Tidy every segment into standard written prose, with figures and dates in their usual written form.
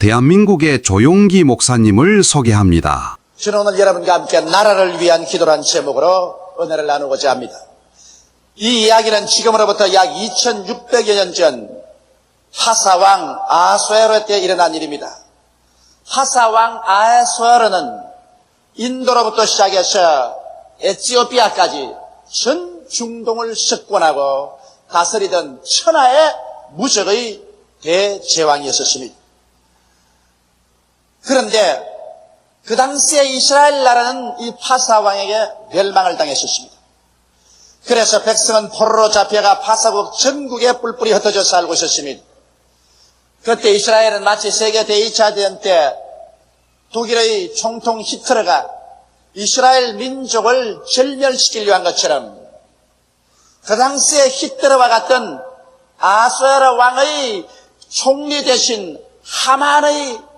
대한민국의 조용기 목사님을 소개합니다. 저는 오늘 여러분과 함께 나라를 위한 기도라는 제목으로 은혜를 나누고자 합니다. 이 이야기는 지금으로부터 약 2600여 년 전 하사왕 아수에로 때 일어난 일입니다. 하사왕 아수에로는 인도로부터 시작해서 에티오피아까지 전 중동을 석권하고 다스리던 천하의 무적의 대제왕이었습니다. 그런데 그 당시에 이스라엘 나라는 이 파사왕에게 멸망을 당했었습니다. 그래서 백성은 포로로 잡혀가 파사국 전국에 뿔뿔이 흩어져 살고 있었습니다. 그때 이스라엘은 마치 세계 제2차 대전 때 독일의 총통 히틀러가 이스라엘 민족을 절멸시키려 한 것처럼 그 당시에 히틀러와 같은 아수에로 왕의 총리 대신 하만의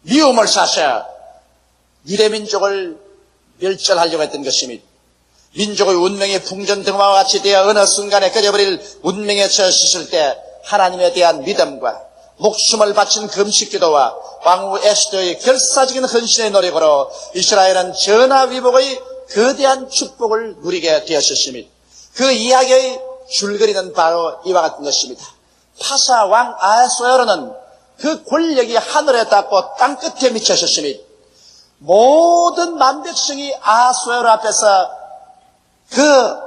미움을 사서 유대민족을 멸절하려고 했던 것입니다. 민족의 운명이 풍전등화와 같이 되어 어느 순간에 꺼져버릴 운명에 처했을 때 하나님에 대한 믿음과 목숨을 바친 금식기도와 왕후 에스더의 결사적인 헌신의 노력으로 이스라엘은 전화위복의 거대한 축복을 누리게 되었습니다. 그 이야기의 줄거리는 바로 이와 같은 것입니다. 파사왕 아수에로는 그 권력이 하늘에 닿고 땅끝에 미쳤습니다. 모든 만백성이 아수에로 앞에서 그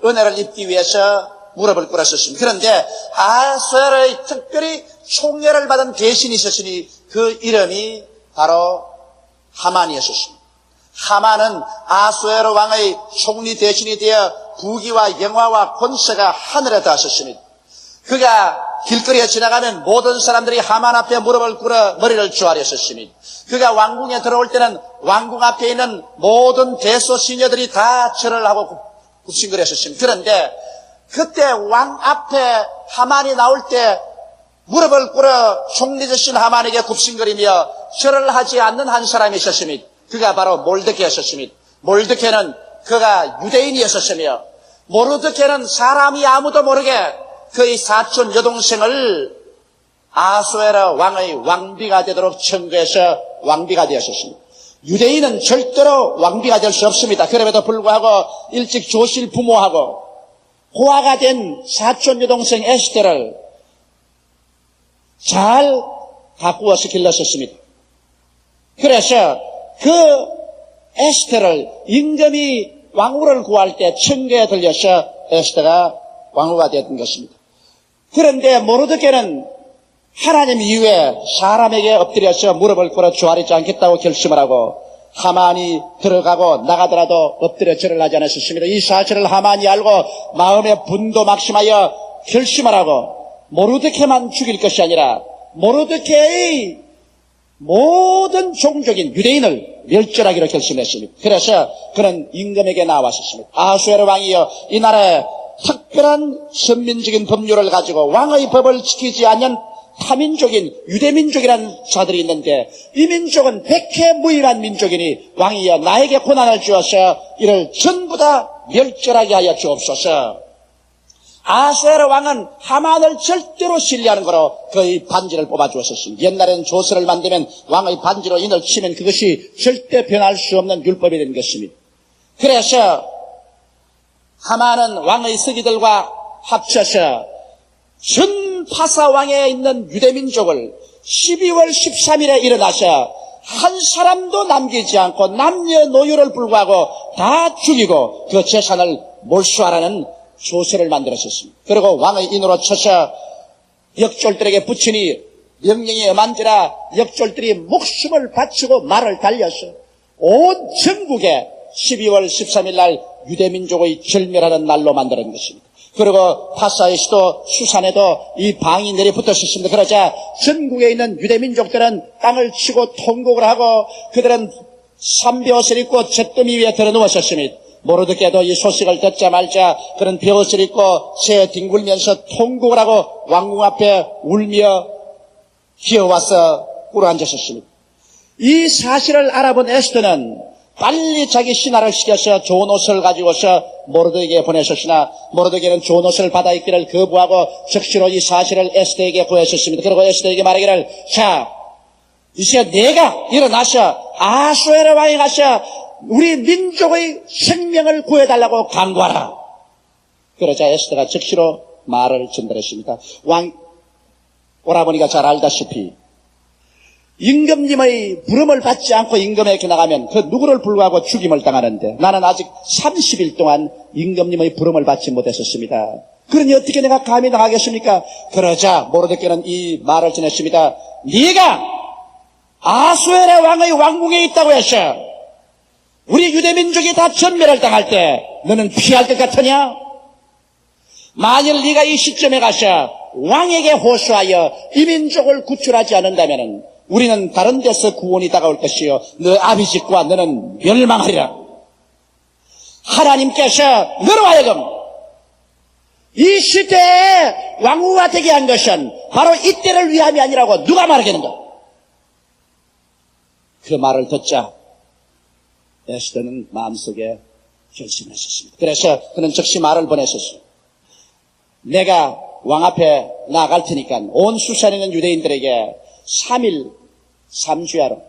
은혜를 입기 위해서 무릎을 꿇었었습니다. 그런데 아수에로의 특별히 총애를 받은 대신이 있었으니 그 이름이 바로 하만이었습니다. 하만은 아수에로 왕의 총리 대신이 되어 부귀와 영화와 권세가 하늘에 닿았습니다. 그가 길거리에 지나가면 모든 사람들이 하만 앞에 무릎을 꿇어 머리를 조아렸었습니다. 그가 왕궁에 들어올 때는 왕궁 앞에 있는 모든 대소시녀들이 다 절을 하고 굽신거렸었습니다. 그런데 그때 왕 앞에 하만이 나올 때 무릎을 꿇어 총리 되신 하만에게 굽신거리며 절을 하지 않는 한 사람이 있었습니다. 그가 바로 몰드케였습니다. 몰드케는 그가 유대인이었으며 모르드케는 사람이 아무도 모르게 그의 사촌 여동생을 아수에로 왕의 왕비가 되도록 청구해서 왕비가 되었습니다. 유대인은 절대로 왕비가 될 수 없습니다. 그럼에도 불구하고 일찍 조실 부모하고 고아가 된 사촌 여동생 에스더를 잘 가꾸어서 길렀었습니다. 그래서 그 에스더를 임금이 왕후를 구할 때 청구에 들려서 에스더가 왕후가 되었던 것입니다. 그런데 모르드케는 하나님 이후에 사람에게 엎드려서 무릎을 꿇어 조아리지 않겠다고 결심을 하고 하만이 들어가고 나가더라도 엎드려 절을 하지 않았습니다. 이 사실을 하만이 알고 마음에 분도 막심하여 결심을 하고 모르드케만 죽일 것이 아니라 모르드케의 모든 종족인 유대인을 멸절하기로 결심했습니다. 그래서 그는 임금에게 나왔었습니다. 아수에로 왕이여, 이 나라에 특별한 선민적인 법률을 가지고 왕의 법을 지키지 않는 타민족인 유대민족이라는 자들이 있는데 이 민족은 백해무익한 민족이니 왕이여 나에게 고난을 주어서 이를 전부 다 멸절하게 하여 주옵소서. 아수에로 왕은 하만을 절대로 신뢰하는 거로 그의 반지를 뽑아주었습니다. 옛날에는 조서를 만들면 왕의 반지로 인을 치면 그것이 절대 변할 수 없는 율법이 된 것입니다. 그래서 하만은 왕의 서기들과 합쳐서 전 파사왕에 있는 유대민족을 12월 13일에 일어나서 한 사람도 남기지 않고 남녀노유를 불구하고 다 죽이고 그 재산을 몰수하라는 조서를 만들었었습니다. 그리고 왕의 인으로 쳐서 역졸들에게 붙이니 명령이 엄한지라 역졸들이 목숨을 바치고 말을 달려서 온 전국에 12월 13일 날 유대민족의 절멸하는 날로 만드는 것입니다. 그리고 파사의 수도 수산에도 이 방이 내려붙었습니다. 그러자 전국에 있는 유대민족들은 땅을 치고 통곡을 하고 그들은 삼벼옷을 입고 잿더미 위에 들어누웠었습니다. 모르드케도 이 소식을 듣자마자 그런 벼옷을 입고 새 뒹굴면서 통곡을 하고 왕궁 앞에 울며 기어와서 꿇어앉았습니다. 이 사실을 알아본 에스더는 빨리 자기 신하를 시켜서 좋은 옷을 가지고서 모르드에게 보내셨으나 모르드에게는 좋은 옷을 받아 입기를 거부하고 즉시로 이 사실을 에스더에게 보였었습니다. 그리고 에스더에게 말하기를 자 이제 내가 일어나서 아수에르 왕에 가서 우리 민족의 생명을 구해달라고 간구하라. 그러자 에스더가 즉시로 말을 전달했습니다. 오라버니가 잘 알다시피 임금님의 부름을 받지 않고 임금에게 나가면 그 누구를 불구하고 죽임을 당하는데 나는 아직 30일 동안 임금님의 부름을 받지 못했었습니다. 그러니 어떻게 내가 감히 나가겠습니까? 그러자 모르드게는 이 말을 전했습니다. 네가 아수에르 왕의 왕궁에 있다고 해서 우리 유대민족이 다 전멸을 당할 때 너는 피할 것 같으냐? 만일 네가 이 시점에 가서 왕에게 호소하여 이 민족을 구출하지 않는다면 우리는 다른 데서 구원이 다가올 것이요 너 아비집과 너는 멸망하리라. 하나님께서 너로 하여금 이 시대에 왕후가 되게 한 것은 바로 이때를 위함이 아니라고 누가 말하겠는가? 그 말을 듣자 에스더는 마음속에 결심했었습니다. 그래서 그는 즉시 말을 보냈었어요. 내가 왕 앞에 나아갈 테니까 온 수산에 있는 유대인들에게 3일 3주야로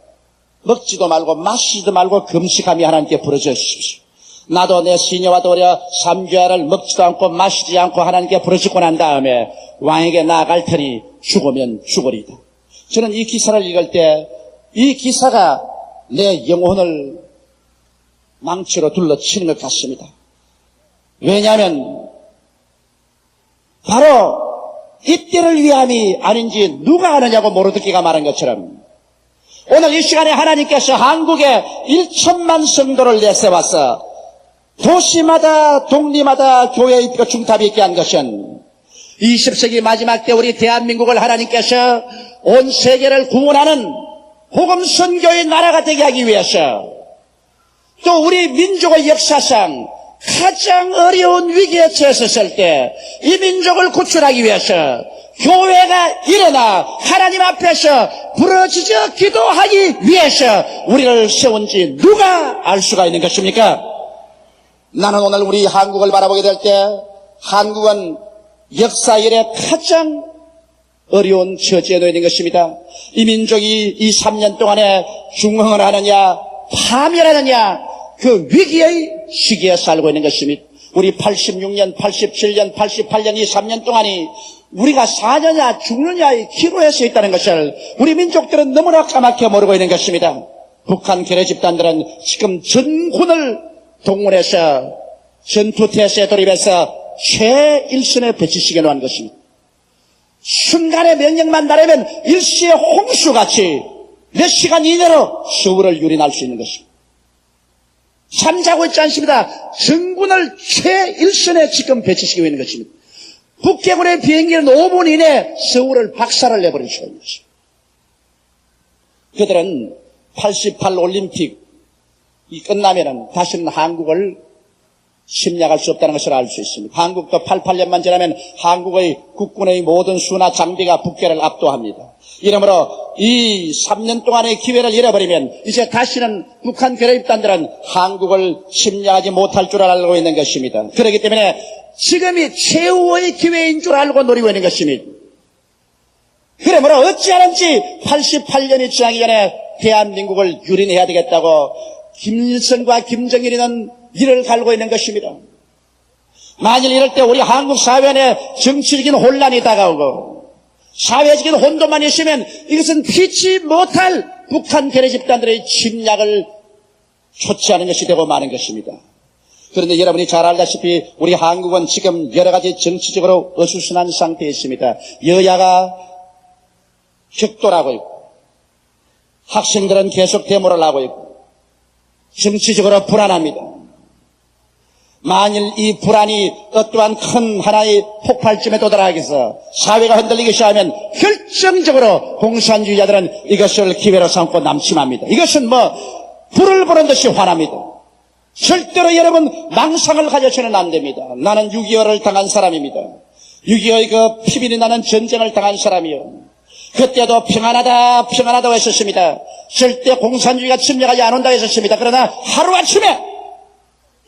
먹지도 말고 마시지도 말고 금식하며 하나님께 부르짖어 주십시오. 나도 내 시녀와 더불어 3주야를 먹지도 않고 마시지 않고 하나님께 부르짖고 난 다음에 왕에게 나아갈 테니 죽으면 죽으리다. 저는 이 기사를 읽을 때 이 기사가 내 영혼을 망치로 둘러치는 것 같습니다. 왜냐하면 바로 이때를 위함이 아닌지 누가 아느냐고 모르드게가 말한 것처럼 오늘 이 시간에 하나님께서 한국에 1천만 성도를 내세워서 도시마다 동리마다 교회 입교 중탑이 있게 한 것은 20세기 마지막 때 우리 대한민국을 하나님께서 온 세계를 구원하는 복음 선교의 나라가 되게 하기 위해서 또 우리 민족의 역사상 가장 어려운 위기에 처했을 때 이 민족을 구출하기 위해서 교회가 일어나 하나님 앞에서 부르짖어 기도하기 위해서 우리를 세운지 누가 알 수가 있는 것입니까? 나는 오늘 우리 한국을 바라보게 될 때 한국은 역사 이래 가장 어려운 처지에 놓여 있는 것입니다. 이 민족이 이 3년 동안에 중흥을 하느냐 파멸하느냐 그 위기의 시기에 살고 있는 것입니다. 우리 86년, 87년, 88년 이 3년 동안이 우리가 사느냐 죽느냐의 기로에 서 있다는 것을 우리 민족들은 너무나 까맣게 모르고 있는 것입니다. 북한 괴뢰 집단들은 지금 전군을 동원해서 전투태세에 돌입해서 최일선에 배치시켜 놓은 것입니다. 순간의 명령만 나르면 일시의 홍수같이 몇 시간 이내로 서울을 유린할 수 있는 것입니다. 잠자고 있지 않습니다. 전군을 최일선에 지금 배치시키고 있는 것입니다. 북계군의 비행기는 5분 이내에 서울을 박살을 내버릴 수가 있는 것입니다. 그들은 88 올림픽이 끝나면은 다시는 한국을 침략할 수 없다는 것을 알 수 있습니다. 한국도 88년만 지나면 한국의 국군의 모든 수나 장비가 북괴를 압도합니다. 이러므로 이 3년 동안의 기회를 잃어버리면 이제 다시는 북한 괴뢰 집단들은 한국을 침략하지 못할 줄 알고 있는 것입니다. 그렇기 때문에 지금이 최후의 기회인 줄 알고 노리고 있는 것입니다. 그러므로 어찌하는지 88년이 지나기 전에 대한민국을 유린해야 되겠다고 김일성과 김정일이는 이를 갈고 있는 것입니다. 만일 이럴 때 우리 한국 사회 안에 정치적인 혼란이 다가오고 사회적인 혼돈만 있으면 이것은 피치 못할 북한 괴뢰 집단들의 침략을 초치하는 것이 되고 마는 것입니다. 그런데 여러분이 잘 알다시피 우리 한국은 지금 여러 가지 정치적으로 어수선한 상태에 있습니다. 여야가 격돌하고 있고 학생들은 계속 데모를 하고 있고 정치적으로 불안합니다. 만일 이 불안이 어떠한 큰 하나의 폭발점에 도달하겠어 사회가 흔들리기 시작하면 결정적으로 공산주의자들은 이것을 기회로 삼고 남침합니다. 이것은 불을 보는 듯이 화납니다. 절대로 여러분 망상을 가져서는 안 됩니다. 나는 6.25를 당한 사람입니다. 6.25의 그 피비린 나는 전쟁을 당한 사람이요. 그때도 평안하다 평안하다고 했었습니다. 절대 공산주의가 침략하지 않는다고 했었습니다. 그러나 하루아침에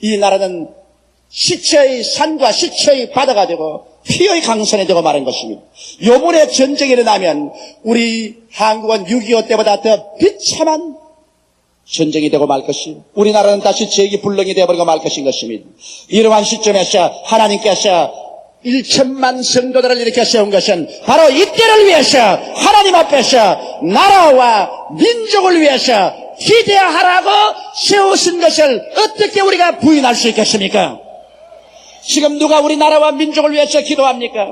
이 나라는 시체의 산과 시체의 바다가 되고 피의 강선이 되고 마는 것입니다. 요번에 전쟁이 일어나면 우리 한국은 6.25 때보다 더 비참한 전쟁이 되고 말 것이, 우리나라는 다시 재기불능이 되어버리고 말 것인 것입니다. 이러한 시점에서 하나님께서 1천만 성도들을 이렇게 세운 것은 바로 이때를 위해서 하나님 앞에서 나라와 민족을 위해서 기대하라고 세우신 것을 어떻게 우리가 부인할 수 있겠습니까? 지금 누가 우리나라와 민족을 위해서 기도합니까?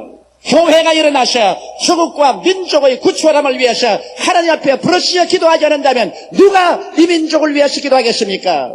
교회가 일어나서 조국과 민족의 구출함을 위해서 하나님 앞에 부르짖어 기도하지 않는다면 누가 이 민족을 위해서 기도하겠습니까?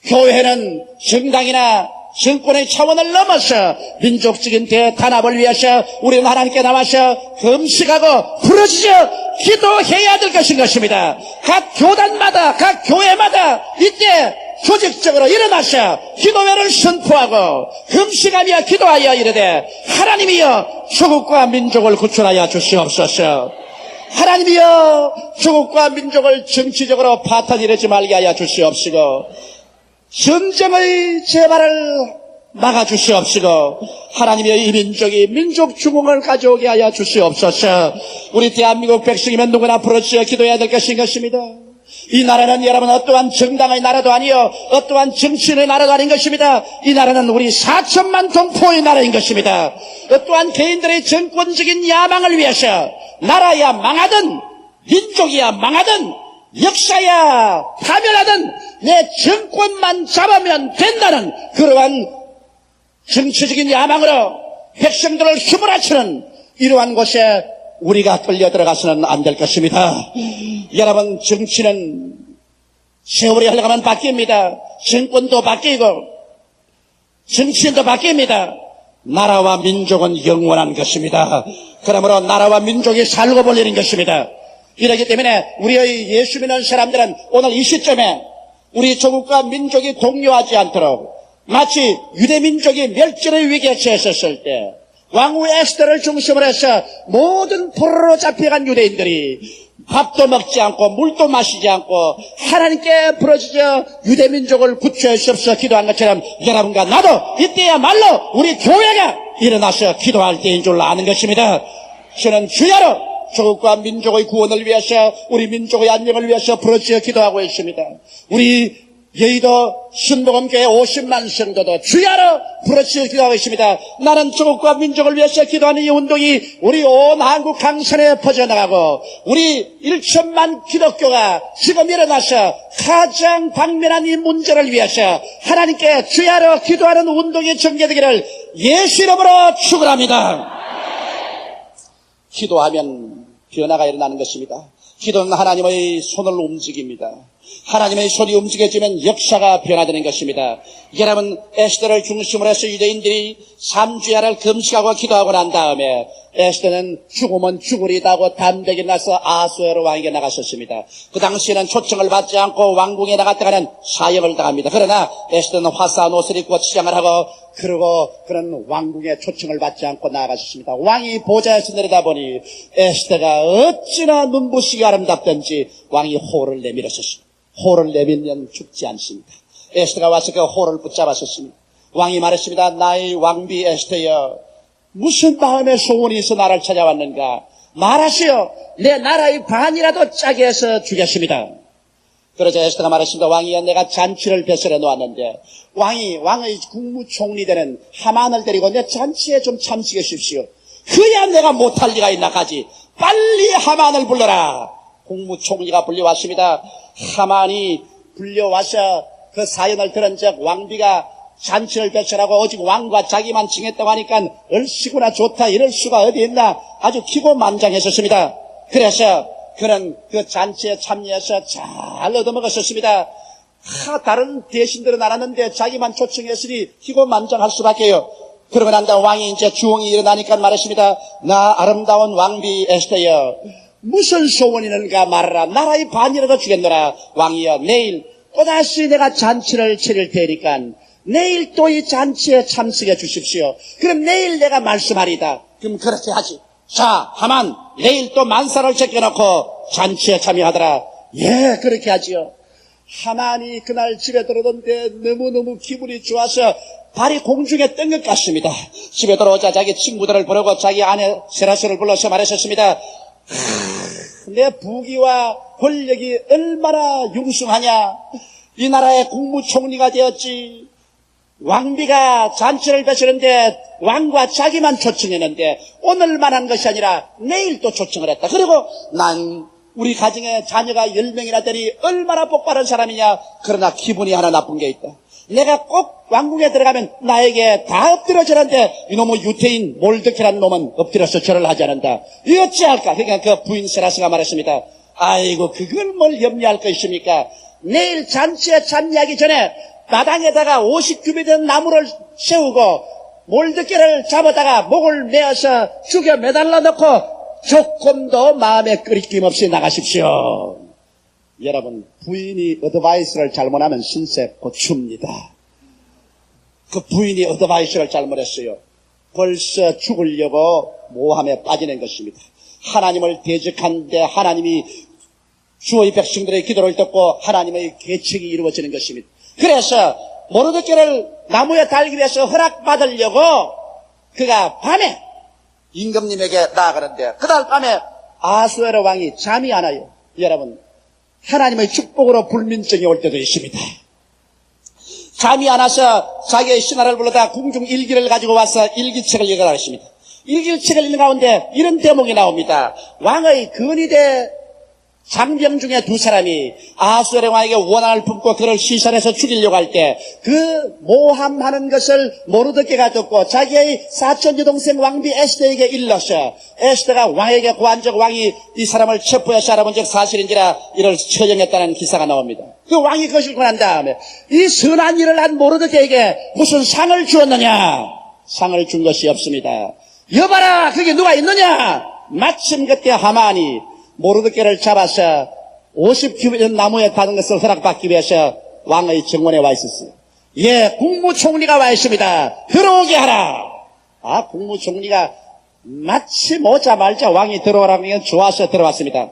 교회는 정당이나 정권의 차원을 넘어서 민족적인 대단합을 위해서 우리는 하나님께 나와서 금식하고 부르짖어 기도해야 될 것인 것입니다. 각 교단마다, 각 교회마다 이때 조직적으로 일어나서 기도회를 선포하고 금식하며 기도하여 이르되, 하나님이여 조국과 민족을 구출하여 주시옵소서. 하나님이여 조국과 민족을 정치적으로 파탄이르지 말게 하여 주시옵시고, 전쟁의 재발을 막아주시옵시고, 하나님이여 이 민족이 민족 중흥을 가져오게 하여 주시옵소서. 우리 대한민국 백성이면 누구나 부르짖어 기도해야 될 것인 것입니다. 이 나라는 여러분 어떠한 정당의 나라도 아니요, 어떠한 정치인의 나라도 아닌 것입니다. 이 나라는 우리 4천만 동포의 나라인 것입니다. 어떠한 개인들의 정권적인 야망을 위해서 나라야 망하든 민족이야 망하든 역사야 파멸하든 내 정권만 잡으면 된다는 그러한 정치적인 야망으로 백성들을 휘몰아치는 이러한 곳에 우리가 끌려 들어가서는 안 될 것입니다. 여러분, 정치는 세월이 흘러가면 바뀝니다. 정권도 바뀌고 정치인도 바뀝니다. 나라와 민족은 영원한 것입니다. 그러므로 나라와 민족이 살고 볼 일인 것입니다. 이러기 때문에 우리의 예수 믿는 사람들은 오늘 이 시점에 우리 조국과 민족이 동요하지 않도록, 마치 유대민족이 멸절의 위기에 처했었을 때 왕후 에스더를 중심으로 해서 모든 포로로 잡혀간 유대인들이 밥도 먹지 않고 물도 마시지 않고 하나님께 부르짖어 유대민족을 구출해 주옵소서 기도한 것처럼 여러분과 나도 이때야말로 우리 교회가 일어나서 기도할 때인 줄 아는 것입니다. 저는 주야로 조국과 민족의 구원을 위해서, 우리 민족의 안녕을 위해서 부르짖어 기도하고 있습니다. 우리 여의도 순복음교회 50만 성도도 주야로 부르짖어 기도하고 있습니다. 나는 조국과 민족을 위해서 기도하는 이 운동이 우리 온 한국 강산에 퍼져나가고 우리 1천만 기독교가 지금 일어나서 가장 당면한 이 문제를 위해서 하나님께 주야로 기도하는 운동이 전개되기를 예수 이름으로 축원합니다. 기도하면 변화가 일어나는 것입니다. 기도는 하나님의 손을 움직입니다. 하나님의 손이 움직여지면 역사가 변화되는 것입니다. 여러분, 에스더를 중심으로 해서 유대인들이 3주야를 금식하고 기도하고 난 다음에 에스더는 죽으면 죽으리다고 담대히 나서 아수에로 왕에게 나갔었습니다. 그 당시에는 초청을 받지 않고 왕궁에 나갔다가는 사형을 당합니다. 그러나 에스더는 화사한 옷을 입고 치장을 하고 그러고 그런 왕궁에 초청을 받지 않고 나아가셨습니다. 왕이 보좌에서 내려다보니 에스더가 어찌나 눈부시게 아름답던지 왕이 호를 내밀었었습니다. 호를 내밀면 죽지 않습니다. 에스더가 와서 그 호를 붙잡았었습니다. 왕이 말했습니다. 나의 왕비 에스더여, 무슨 마음의 소원이 있어 나를 찾아왔는가? 말하시오. 내 나라의 반이라도 짜게 해서 주겠습니다. 그러자 에스더가 말했습니다. 왕이여, 내가 잔치를 배설해 놓았는데 왕의 국무총리 되는 하만을 데리고 내 잔치에 좀 참석해 주십시오. 그야 내가 못할 리가 있나까지 빨리 하만을 불러라. 국무총리가 불려왔습니다. 하만이 불려와서 그 사연을 들은 즉 왕비가 잔치를 배설하고 오직 왕과 자기만 칭했다고 하니까 얼씨구나 좋다 이럴 수가 어디 있나 아주 기고만장했었습니다. 그래서 그는 그 잔치에 참여해서 잘 얻어먹었었습니다. 다른 대신들은 안 하는데 자기만 초청했으니 기고만장할 수밖에요. 그러고 난 다음 왕이 이제 주홍이 일어나니까 말했습니다. 나 아름다운 왕비 에스더여, 무슨 소원이 있는가 말하라. 나라의 반이라도 주겠노라. 왕이여, 내일 또다시 내가 잔치를 차릴 테니까 내일 또 이 잔치에 참석해 주십시오. 그럼 내일 내가 말씀하리다. 그럼 그렇게 하지. 자, 하만 내일 또 만사를 제껴놓고 잔치에 참여하더라. 예, 그렇게 하지요. 하만이 그날 집에 들어오던데 너무너무 기분이 좋아서 발이 공중에 뜬 것 같습니다. 집에 들어오자 자기 친구들을 부르고 자기 아내 세라스를 불러서 말하셨습니다. 내 부귀와 권력이 얼마나 융숭하냐. 이 나라의 국무총리가 되었지. 왕비가 잔치를 벼시는데 왕과 자기만 초청했는데 오늘만 한 것이 아니라 내일 또 초청을 했다. 그리고 난 우리 가정에 자녀가 10명이나 되니 얼마나 복바른 사람이냐. 그러나 기분이 하나 나쁜 게 있다. 내가 꼭 왕궁에 들어가면 나에게 다 엎드려 절한데 이놈의 유태인 몰드케라는 놈은 엎드려서 절을 하지 않는다. 이 어찌할까. 그러니까 그 부인 세라스가 말했습니다. 아이고 그걸 뭘 염려할 것입니까. 내일 잔치에 참여하기 전에 마당에다가 50규빗 된 나무를 세우고 몰드케를 잡아다가 목을 메어서 죽여 매달라 놓고 조금도 마음에 끓이낌 없이 나가십시오. 여러분, 부인이 어드바이스를 잘못하면 신세 고춥니다. 그 부인이 어드바이스를 잘못했어요. 벌써 죽으려고 모함에 빠지는 것입니다. 하나님을 대적하는데 하나님이 주의 백성들의 기도를 듣고 하나님의 계책이 이루어지는 것입니다. 그래서 모르드케를 나무에 달기 위해서 허락받으려고 그가 밤에 임금님에게 나아가는데 그날 밤에 아수에로 왕이 잠이 안 와요. 여러분, 하나님의 축복으로 불민증이 올 때도 있습니다. 잠이 안 와서 자기의 신하를 불러다 궁중 일기를 가지고 와서 일기책을 읽으라 했습니다. 일기책을 읽는 가운데 이런 대목이 나옵니다. 왕의 근위대 장병 중에 두 사람이 아수에르 왕에게 원한을 품고 그를 시선해서 죽이려고 할 때 그 모함하는 것을 모르드케가 듣고 자기의 사촌 여동생 왕비 에스더에게 일러서 에스더가 왕에게 고한적 왕이 이 사람을 체포해서 알아본 적 사실인지라 이를 처형했다는 기사가 나옵니다. 그 왕이 그것을 권한 다음에 이 선한 일을 한 모르드케에게 무슨 상을 주었느냐? 상을 준 것이 없습니다. 여봐라, 그게 누가 있느냐? 마침 그때 하만이 모르드케를 잡아서 50규빗 나무에 다는 것을 허락받기 위해서 왕의 정원에 와 있었어요. 예, 국무총리가 와 있습니다. 들어오게 하라. 아, 국무총리가 마침 오자말자 왕이 들어오라고 하면 좋아서 들어왔습니다.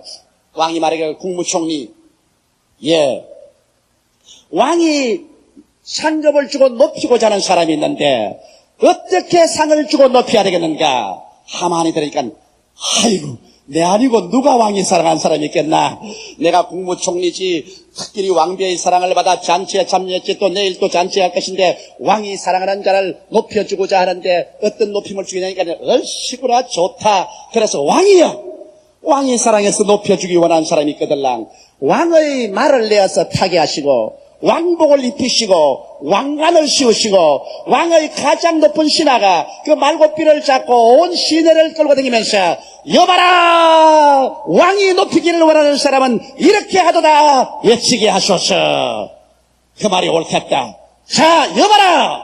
왕이 말하기를 국무총리, 예, 왕이 상급을 주고 높이고자 하는 사람이 있는데 어떻게 상을 주고 높여야 되겠는가? 하만이 들으니까 아이고, 내 아니고 누가 왕이 사랑한 사람이 있겠나? 내가 국무총리지 특별히 왕비의 사랑을 받아 잔치에 참여했지 또 내일 또 잔치할 것인데 왕이 사랑하는 자를 높여주고자 하는데 어떤 높임을 주겠냐니까 얼씨구나 좋다. 그래서 왕이여, 왕이 사랑해서 높여주기 원하는 사람이 있거들랑 왕의 말을 내어서 타게 하시고 왕복을 입히시고 왕관을 씌우시고 왕의 가장 높은 신하가 그 말고삐를 잡고 온 시내를 끌고 다니면서 여봐라, 왕이 높이기를 원하는 사람은 이렇게 하도다 외치게 하소서. 그 말이 옳겠다. 자, 여봐라,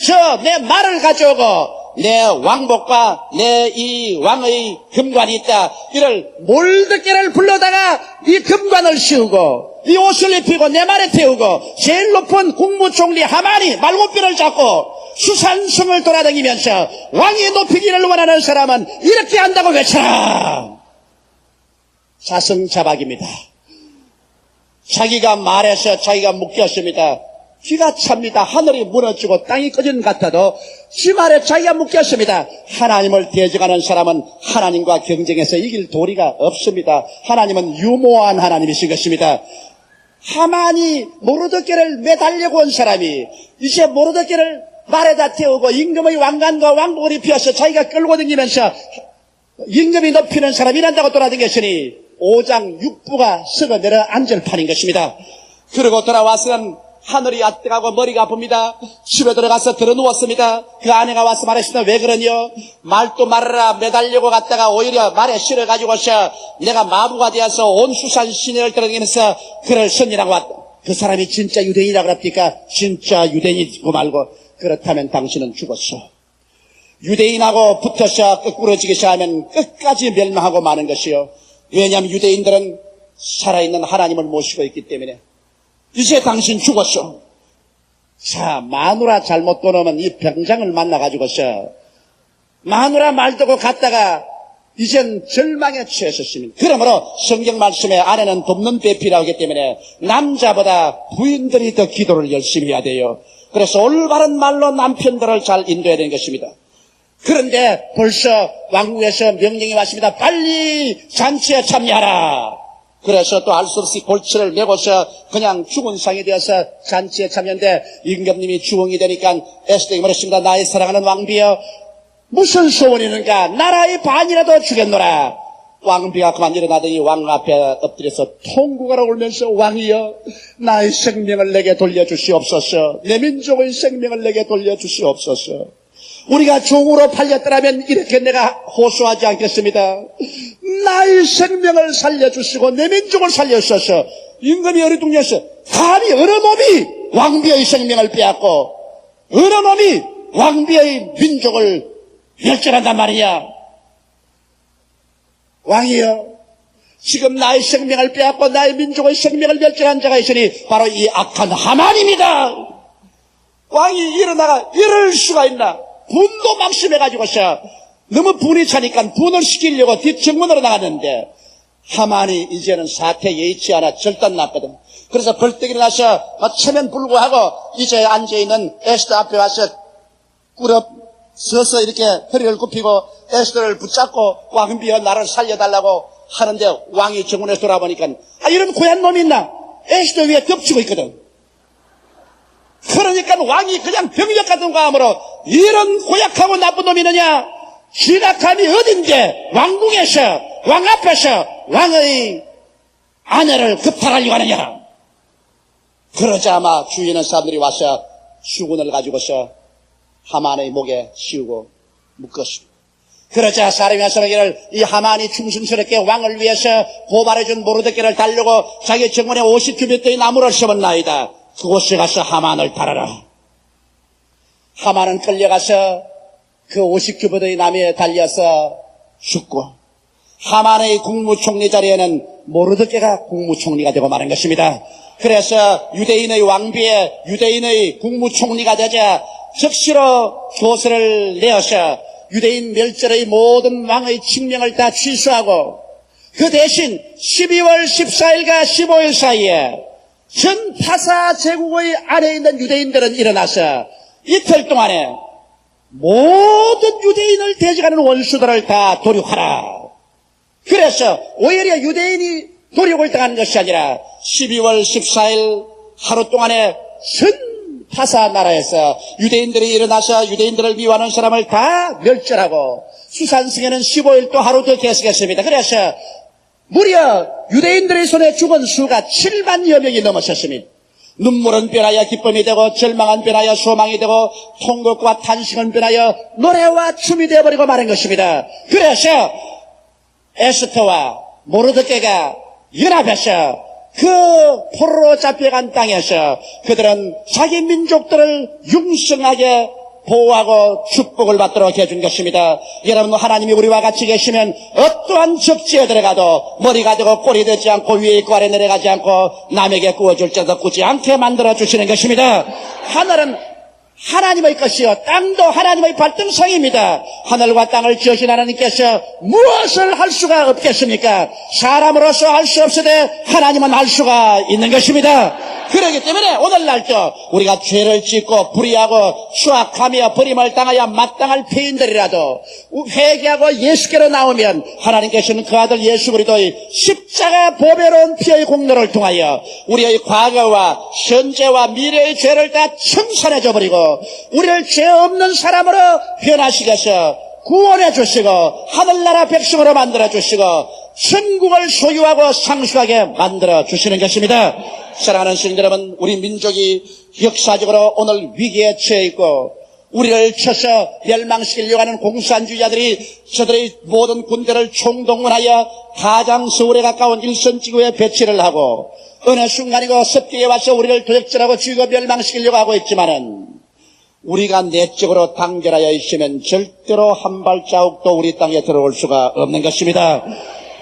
저 내 말을 가져오고 내 왕복과 내 이 왕의 금관이 있다. 이를 몰드케를 불러다가 이 금관을 씌우고 이 옷을 입히고 내 말에 태우고 제일 높은 국무총리 하만이 말고삐를 잡고 수산성을 돌아다니면서 왕이 높이기를 원하는 사람은 이렇게 한다고 외쳐라. 자성자박입니다. 자기가 말해서 자기가 묶였습니다. 귀가 찹니다. 하늘이 무너지고 땅이 꺼진 것 같아도 지 말에 자기가 묶였습니다. 하나님을 대적하는 사람은 하나님과 경쟁해서 이길 도리가 없습니다. 하나님은 유모한 하나님이신 것입니다. 하만이 모르드케를 매달려고 온 사람이 이제 모르드케를 말에다 태우고 임금의 왕관과 왕복을 입혀서 자기가 끌고 다니면서 임금이 높이는 사람이 이란다고 돌아다녔으니 5장 6부가 썩어 내려 앉을 판인 것입니다. 그리고 돌아와서는 하늘이 뜨거워 머리가 아픕니다. 집에 들어가서 들어누웠습니다. 그 아내가 와서 말했습니다. 왜 그러냐? 말도 말아라. 매달려고 갔다가 오히려 말에 실어가지고서 내가 마부가 되어서 온 수산 시내를 들어다니면서 그를 선이라고 왔다. 그 사람이 진짜 유대인이라고 합니까? 진짜 유대인이고 말고 그렇다면 당신은 죽었어. 유대인하고 붙어서 끄꾸러지기 시작하면 끝까지 멸망하고 마는 것이요. 왜냐하면 유대인들은 살아있는 하나님을 모시고 있기 때문에. 이제 당신 죽었어. 자, 마누라 잘못 떠놓으면 이 병장을 만나가지고서 마누라 말 듣고 갔다가 이젠 절망에 처했었습니다. 그러므로 성경 말씀에 아내는 돕는 배필이라고 하기 때문에 남자보다 부인들이 더 기도를 열심히 해야 돼요. 그래서 올바른 말로 남편들을 잘 인도해야 되는 것입니다. 그런데 벌써 왕궁에서 명령이 왔습니다. 빨리 잔치에 참여하라. 그래서 또 알 수 없이 골치를 메고서 그냥 죽은 상이 되어서 잔치에 참여했는데 임금님이 주왕이 되니까 에스더가 말했습니다. 나의 사랑하는 왕비여, 무슨 소원이 있는가? 나라의 반이라도 주겠노라. 왕비가 그만 일어나더니 왕 앞에 엎드려서 통곡하러 울면서 왕이여, 나의 생명을 내게 돌려주시옵소서. 내 민족의 생명을 내게 돌려주시옵소서. 우리가 종으로 팔렸더라면 이렇게 내가 호소하지 않겠습니다. 나의 생명을 살려주시고 내 민족을 살려주셔서. 임금이 어리둥절해서 감히 어느 놈이 왕비의 생명을 빼앗고 어느 놈이 왕비의 민족을 멸절한단 말이냐. 왕이여, 지금 나의 생명을 빼앗고 나의 민족의 생명을 멸절한 자가 있으니 바로 이 악한 하만입니다. 왕이 일어나가 이럴 수가 있나. 분도 막심해가지고서 너무 분이 차니까 분을 시키려고 뒷정문으로 나갔는데 하만이 이제는 사태 예의치 않아 절단났거든. 그래서 벌떡 일어나서 체면 불구하고 이제 앉아있는 에스더 앞에 와서 서서 이렇게 허리를 굽히고 에스더를 붙잡고 왕비여 나를 살려달라고 하는데 왕이 정문에서 돌아보니까 이런 고얀 놈이 있나? 에스더 위에 덮치고 있거든. 그러니까 왕이 그냥 병력 같은 과음으로 이런 고약하고 나쁜 놈이 있느냐? 지가 감히 어딘데 왕궁에서 왕 앞에서 왕의 아내를 급탈하려고 하느냐? 그러자 아마 주위에 있는 사람들이 와서 수군을 가지고서 하만의 목에 씌우고 묶었습니다. 그러자 사람이 와서 이 하만이 충성스럽게 왕을 위해서 고발해준 모르드게를 달려고 자기 정원에 50규빗대의 나무를 심었나이다. 그곳에 가서 하만을 달아라. 하만은 끌려가서 그 50규빗의 나무에 달려서 죽고 하만의 국무총리 자리에는 모르드게가 국무총리가 되고 마는 것입니다. 그래서 유대인의 왕비에 유대인의 국무총리가 되자 즉시로 교서를 내어서 유대인 멸절의 모든 왕의 칙령을 다 취소하고 그 대신 12월 14일과 15일 사이에 전 파사 제국의 안에 있는 유대인들은 일어나서 이틀 동안에 모든 유대인을 대적하는 원수들을 다 도륙하라. 그래서 오히려 유대인이 도륙을 당하는 것이 아니라 12월 14일 하루 동안에 전 파사 나라에서 유대인들이 일어나서 유대인들을 미워하는 사람을 다 멸절하고 수산승에는 15일 또 하루 더 계속했습니다. 그래서 무려 유대인들의 손에 죽은 수가 7만여 명이 넘어섰습니다. 눈물은 변하여 기쁨이 되고 절망은 변하여 소망이 되고 통곡과 탄식은 변하여 노래와 춤이 되어버리고 마는 것입니다. 그래서 에스더와 모르드게가 연합해서 그 포로로 잡혀간 땅에서 그들은 자기 민족들을 융성하게 보호하고 축복을 받도록 해준 것입니다. 여러분, 하나님이 우리와 같이 계시면 어떠한 적지에 들어가도 머리가 되고 꼴이 되지 않고 위에 있고 아래 내려가지 않고 남에게 구워줄지라도 굳지 않게 만들어주시는 것입니다. 하늘은 하나님의 것이요 땅도 하나님의 발등상입니다. 하늘과 땅을 지으신 하나님께서 무엇을 할 수가 없겠습니까? 사람으로서 할 수 없으되 하나님은 할 수가 있는 것입니다. 그렇기 때문에 오늘날도 우리가 죄를 짓고 불의하고 추악하며 버림을 당하여 마땅할 피인들이라도 회개하고 예수께로 나오면 하나님께서는 그 아들 예수 그리스도의 십자가 보배로운 피의 공로를 통하여 우리의 과거와 현재와 미래의 죄를 다 청산해줘 버리고 우리를 죄 없는 사람으로 변화시켜서 구원해 주시고 하늘나라 백성으로 만들어 주시고 천국을 소유하고 상수하게 만들어 주시는 것입니다. 사랑하는 성도 여러분, 우리 민족이 역사적으로 오늘 위기에 처해 있고 우리를 쳐서 멸망시키려고 하는 공산주의자들이 저들의 모든 군대를 총동원하여 가장 서울에 가까운 일선지구에 배치를 하고 어느 순간이고 습기에 와서 우리를 도적질하고 죽이고 멸망시키려고 하고 있지만은 우리가 내적으로 단결하여 있으면 절대로 한 발자국도 우리 땅에 들어올 수가 없는 것입니다.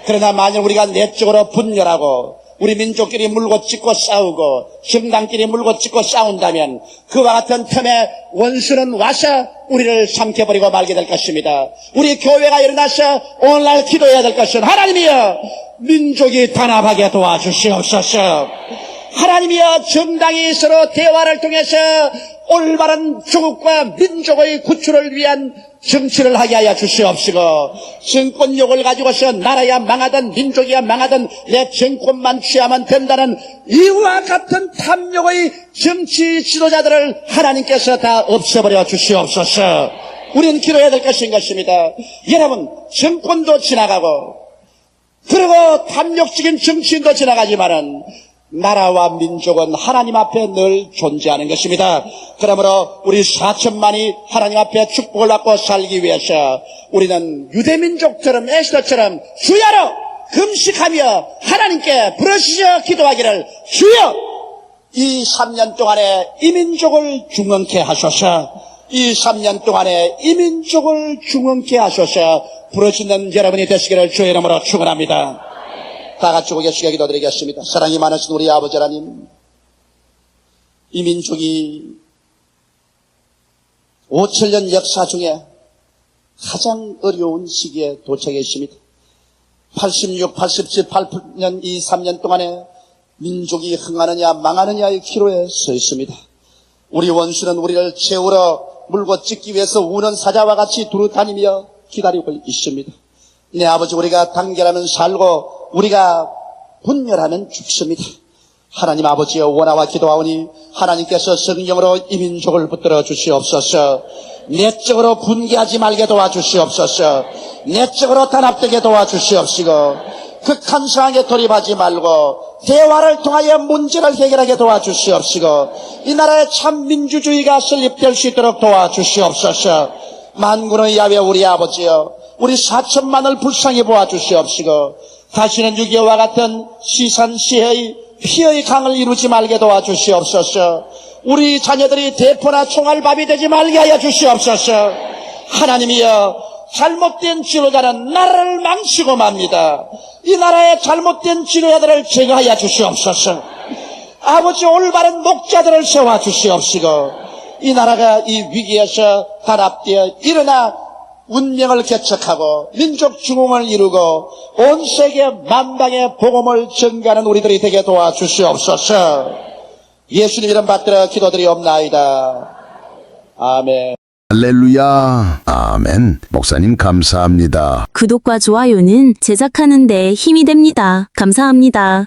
그러나 만일 우리가 내적으로 분열하고 우리 민족끼리 물고 찢고 싸우고 정당끼리 물고 찢고 싸운다면 그와 같은 틈에 원수는 와서 우리를 삼켜버리고 말게 될 것입니다. 우리 교회가 일어나서 오늘날 기도해야 될 것은 하나님이여 민족이 단합하게 도와주시옵소서. 하나님이여 정당이 서로 대화를 통해서 올바른 조국과 민족의 구출을 위한 정치를 하게 하여 주시옵시고 정권력을 가지고서 나라야 망하든 민족이야 망하든 내 정권만 취하면 된다는 이와 같은 탐욕의 정치 지도자들을 하나님께서 다 없애버려 주시옵소서. 우리는 기도해야 될 것인 것입니다. 여러분 정권도 지나가고 그리고 탐욕적인 정치인도 지나가지만은 나라와 민족은 하나님 앞에 늘 존재하는 것입니다. 그러므로 우리 4천만이 하나님 앞에 축복을 받고 살기 위해서 우리는 유대민족처럼 에스더처럼 주야로 금식하며 하나님께 부르짖어 기도하기를 주여 이 3년 동안에 이 민족을 중흥케 하소서. 이 3년 동안에 이 민족을 중흥케 하소서. 부르짖는 여러분이 되시기를 주의 이름으로 축원합니다. 다 같이 고개숙여 기도드리겠습니다. 사랑이 많으신 우리 아버지 하나님, 이 민족이 5천년 역사 중에 가장 어려운 시기에 도착해 있습니다. 86, 87, 88년 이 3년 동안에 민족이 흥하느냐 망하느냐의 기로에 서 있습니다. 우리 원수는 우리를 채우러 물고 찢기 위해서 우는 사자와 같이 두루 다니며 기다리고 있습니다. 네 아버지, 우리가 단결하면 살고 우리가 분열하면 죽습니다. 하나님 아버지여, 원하와 기도하오니 하나님께서 성령으로 이 민족을 붙들어 주시옵소서. 내적으로 분개하지 말게 도와주시옵소서. 내적으로 단합되게 도와주시옵시고 극한 상황에 돌입하지 말고 대화를 통하여 문제를 해결하게 도와주시옵시고 이 나라의 참 민주주의가 설립될 수 있도록 도와주시옵소서. 만군의 야훼 우리 아버지여, 우리 4천만을 불쌍히 보아주시옵시고 다시는 6.25와 같은 시산시의 피의 강을 이루지 말게 도와주시옵소서. 우리 자녀들이 대포나 총알밥이 되지 말게 하여 주시옵소서. 하나님이여, 잘못된 지도자는 나라를 망치고 맙니다. 이 나라의 잘못된 지도자들을 제거하여 주시옵소서. 아버지, 올바른 목자들을 세워 주시옵시고 이 나라가 이 위기에서 단합되어 일어나 운명을 개척하고 민족 중흥을 이루고 온 세계 만방의 복음을 전가하는 우리들이 되게 도와주시옵소서. 예수님 이름 받들어 기도드리옵나이다. 아멘. 할렐루야. 아멘. 목사님 감사합니다. 구독과 좋아요는 제작하는 데 힘이 됩니다. 감사합니다.